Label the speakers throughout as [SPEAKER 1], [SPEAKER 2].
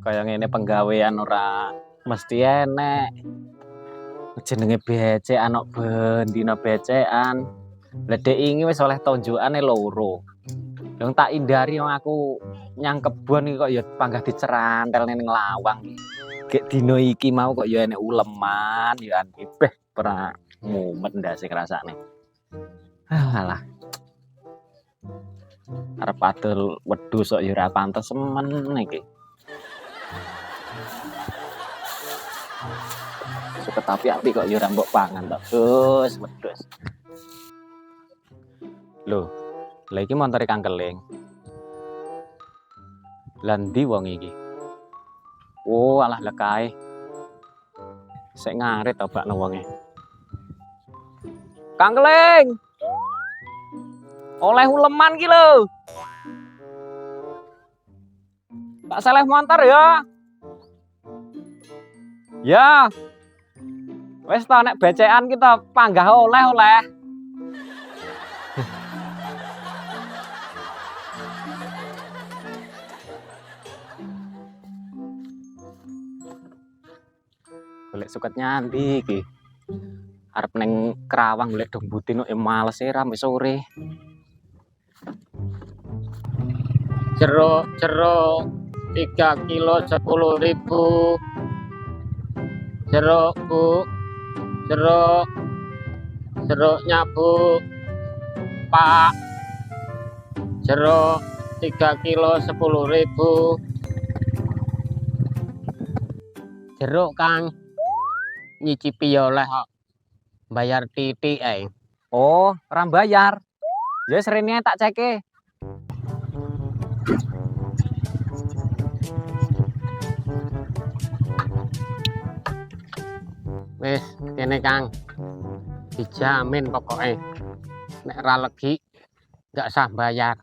[SPEAKER 1] Kaya ngene penggawean ora mesti enek. Jenenge becekan kok bendina becekan. Ledek ingi wis oleh tonjokane loro. Yang tak indari wong aku nyang kebon iki kok ya panggah dicerantelne ning lawang iki. Gek dino iki mau kok ya enek uleman ya beh ora mumet ndase ngrasakne. Alah. Arep adol wedhus kok ya ora pantes semen iki. Suket api kok ya ora mbok pangan tok. Wedhus. Lho, lha iki montore Kang Keling. Lah ndi wong iki? Oh, alah lekae. Sik ngarit to bakno wonge. Kang Keling. Oleh uleman ki lho. Tak seleh montor ya. Ya. Wis ta nek becekan kita panggah oleh-oleh. Golek suket nyandi iki. Arep ning Kerawang golek dong butin kok males e ra sore.
[SPEAKER 2] Jeruk 3 kilo 10.000. Jeruk Bu, jeruknya Bu. Pak, jeruk 3 kilo 10.000. Jeruk Kang, nyicipi oleh kok. Bayar titik ae.
[SPEAKER 1] Oh, ora bayar. Ya wis rene tak ceke.
[SPEAKER 2] Wis kene Kang. Dijamin pokoknya. Nek ra legi gak sah bayar.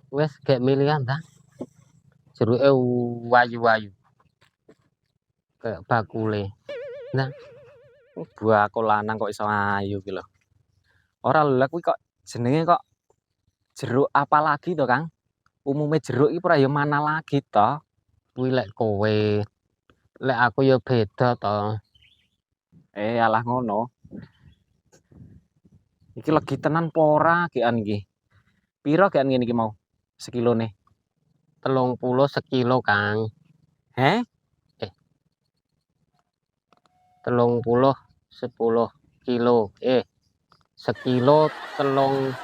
[SPEAKER 2] Wis gak milihan ta. Jeruke wayu-wayu. Kayak bakule. Nah,
[SPEAKER 1] Buah aku lanang kok iso ayu ki lho. Ora lho kuwi kok jenenge kok jeruk apa lagi to, Kang? Umume jeruk iki ora ya mana lagi to.
[SPEAKER 2] kuwi lek kowe. Lek aku ya beda to.
[SPEAKER 1] Alah ngono. Iki legi tenan apa ora gekan iki? Piro gekan ngene iki mau? Sekilone?
[SPEAKER 2] 30 sekilo Kang.
[SPEAKER 1] Heh?
[SPEAKER 2] 30 10 kilo. Sekilo telung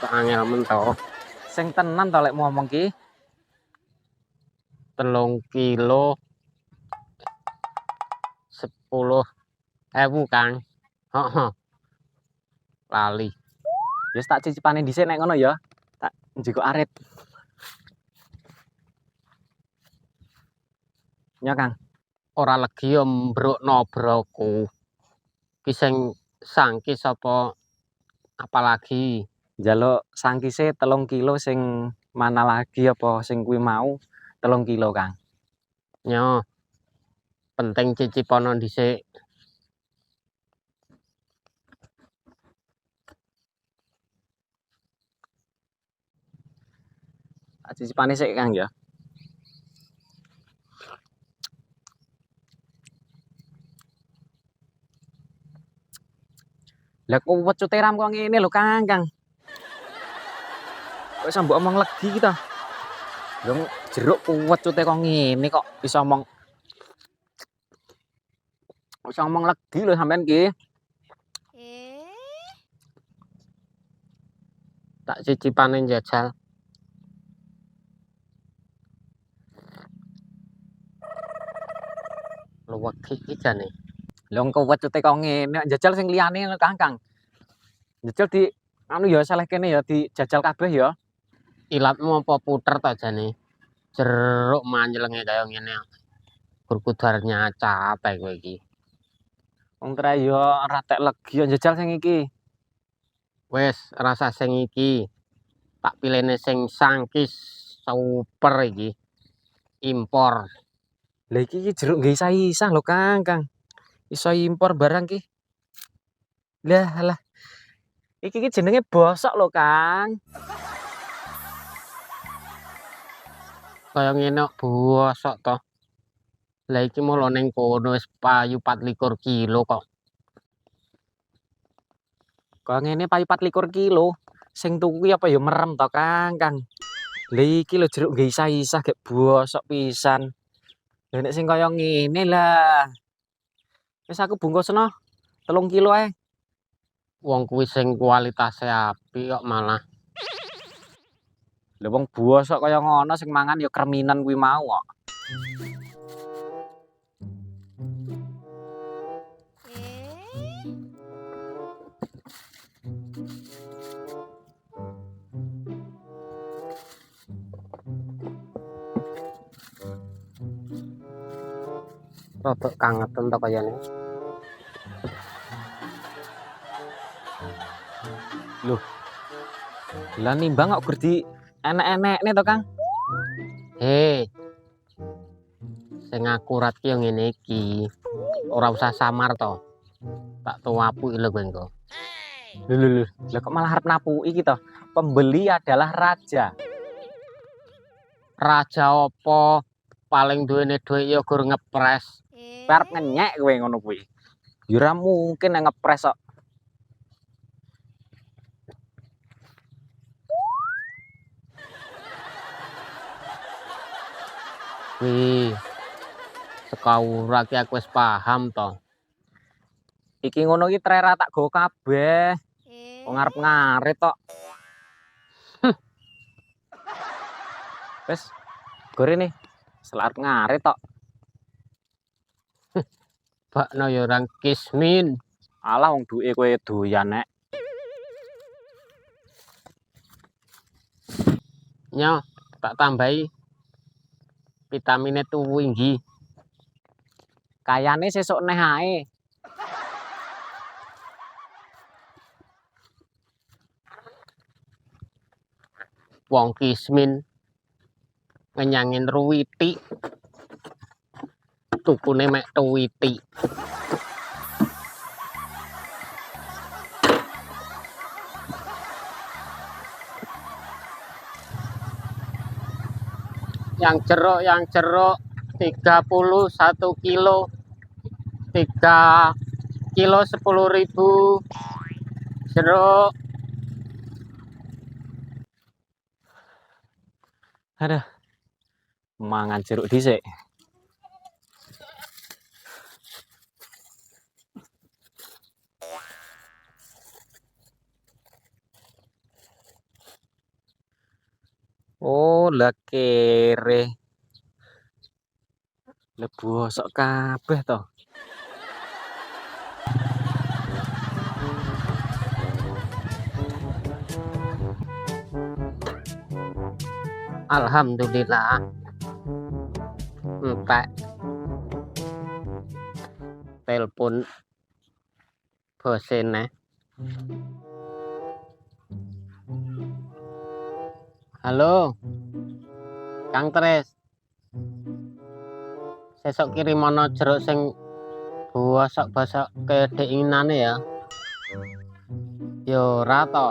[SPEAKER 2] angel mentok.
[SPEAKER 1] Sing tenan to lek ngomong ki?
[SPEAKER 2] 3 kilo 10.000 Kang. Heeh. Lali.
[SPEAKER 1] Ya tak cicipane dhisik nek ngono ya. Tak njiko arit. Ya, Kang.
[SPEAKER 2] Ora legi ya mbrukno broku. Ki sing sangkis apa apalagi
[SPEAKER 1] Njaluk sangkise 3 kilo sing mana lagi apa sing kuwi mau 3 kilo, Kang.
[SPEAKER 2] Nyo. Penting cicipono dhisik.
[SPEAKER 1] Tak cicipane sik, Kang ya. Lah kok wecut teram kok ngene lho, Kang. Kok iso mbok omong legi ki to? Lho jeruk wecute kok ngene kok iso omong legi lho sampean ki.
[SPEAKER 2] Tak cicipane njajal. Luwegi iki jane.
[SPEAKER 1] Lho kok wecute kok ngene, njajal sing liyane Kang. Njajal di anu ya saleh kene ya dijajal kabeh ya.
[SPEAKER 2] Ilatmu apa puter ta jane? Jeruk manjelenge kaya ngene. Berkudar nyacap ae kowe iki.
[SPEAKER 1] Wong tra ya ora tek legi ya njajal sing iki.
[SPEAKER 2] Wis rasa sing iki. Tak pilihne sing sangkis super iki. Impor.
[SPEAKER 1] Lah iki jeruk nggih isah-isah lho Kang. Iso impor barang ki. Lah Iki jenenge bosok lho, Kang.
[SPEAKER 2] Kaya ngene kok bosok to. Lah iki mulo ning kono wis payu 24 kilo kok.
[SPEAKER 1] Kok ngene payu 24 kilo. Sing tuku apa ya merem to, Kang. Lah iki lho jeruk nggih isah-isah gek bosok pisan. Lah nek sing kaya ngene lah. Wis aku bungkusno 3 kilo ae.
[SPEAKER 2] Wong kuwi sing kualitase apik kok malah.
[SPEAKER 1] Lah wong bosok kaya ngono sing mangan ya kreminan kuwi mau kok.
[SPEAKER 2] Rodok kangeten to kayane.
[SPEAKER 1] Loh. Lah nimbang kok gerdi enek-enekne to, Kang?
[SPEAKER 2] Sing akurat ki yo ngene iki. Ora usah samar to. Tak tuwapuki lho kowe engko.
[SPEAKER 1] Lho. Lah kok malah arep napuki iki to? Pembeli adalah raja.
[SPEAKER 2] Raja apa? Paling duwene dhuwit yo gur ngepres.
[SPEAKER 1] Arep ngenyek kowe ngono kuwi. Ya ora mungkin nek ngepres kok.
[SPEAKER 2] Wih. Sekaura ki aku wis paham to.
[SPEAKER 1] Iki ngono iki trera tak go kabeh. Wong arep ngarit tok. Wes, gorene. Selar ngarit tok.
[SPEAKER 2] Bakno ya orang kismin.
[SPEAKER 1] Alah wong duwe kowe doyan nek.
[SPEAKER 2] Nyo, tak tambahi vitamine tuwinggi.
[SPEAKER 1] Kayane sesuk neh ae.
[SPEAKER 2] Wong kismin ngenyangin ruwiti. Tukune mek tuwiti. Yang jeruk 31 kilo. 3 kilo 10.000 jeruk.
[SPEAKER 1] Aduh. Mangan jeruk dhisik. Oh, lah kere. Lah bosok kabeh to.
[SPEAKER 2] Alhamdulillah. Entek. Telepon bosene. Halo. Kang Tres. Sesok kirimono jeruk sing bosok-bosok kedeinginane ya. Yo ora to.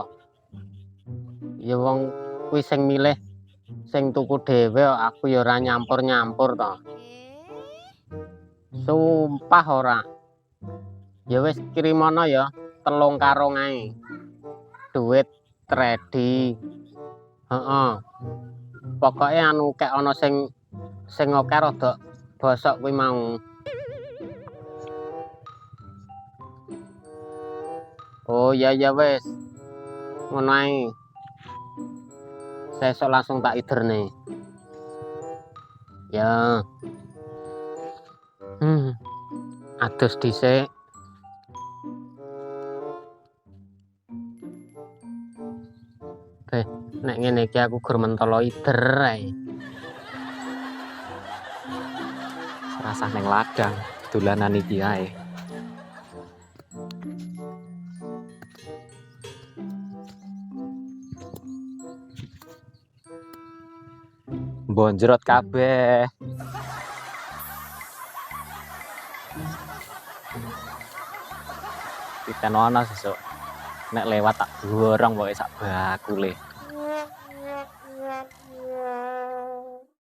[SPEAKER 2] Ya wong kuwi sing milih sing tuku dhewe aku ya ora nyampur-nyampur to. Sumpah ora. Ya wis kirimono ya 3 karung ae. Duit ready. Heeh. Pokoke anu kek ana sing oke rada bosok kuwi mau. Oh ya wis. Ngono ae. Sesuk langsung tak iderne. Ya. Adus dhisik. Nek ngene iki aku gur mentolo ider ae.
[SPEAKER 1] Rasah neng ladang dolanan iki ae. Bonjrot kabeh. Kita ana sesuk. nek lewat tak borong pokoke sak bakule.